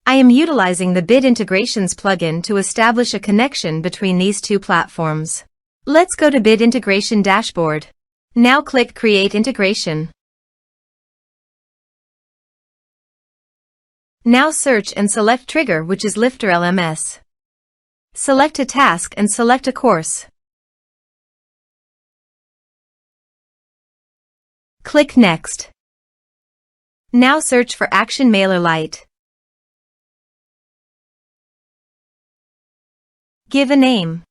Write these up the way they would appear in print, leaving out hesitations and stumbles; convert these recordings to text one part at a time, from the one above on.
I am utilizing the Bid Integrations plugin to establish a connection between these two platforms. Let's go to Bid Integration Dashboard. Now click Create Integration. Now search and select Trigger, which is LifterLMS. Select a task and select a course. Click Next. Now search for Action MailerLite. Give a name.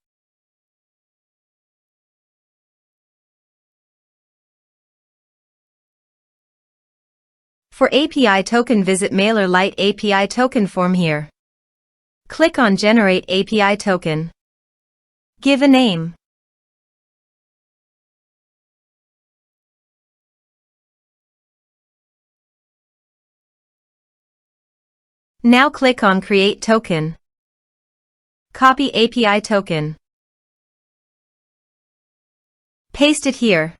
For API token, visit MailerLite API token form here. Click on Generate API token. Give a name. Now click on Create Token. Copy API token. Paste it here.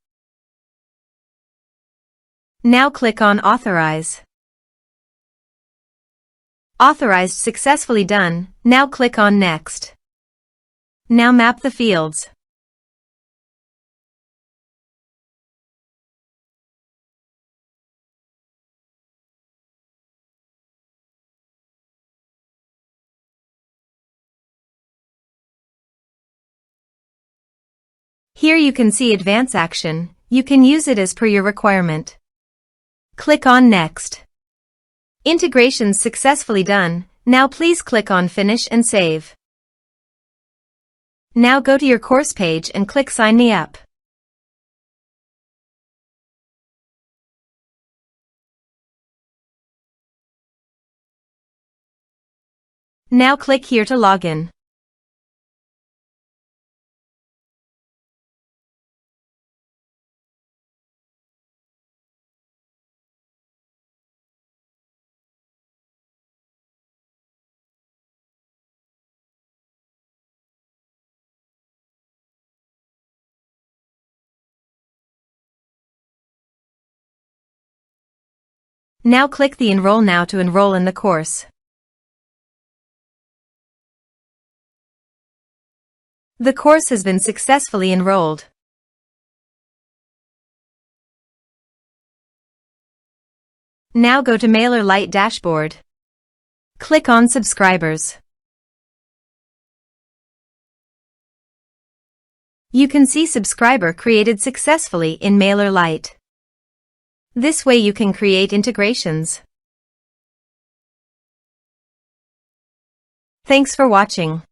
Now click on Authorize. Authorized, successfully done. Now click on Next. Now map the fields. Here you can see Advance Action. You can use it as per your requirement. Click on Next. Integrations successfully done. Now please click on Finish and Save. Now go to your course page and click Sign Me Up. Now click here to log in. Now click the Enroll Now to enroll in the course. The course has been successfully enrolled. Now go to MailerLite dashboard. Click on Subscribers. You can see subscriber created successfully in MailerLite. This way you can create integrations. Thanks for watching.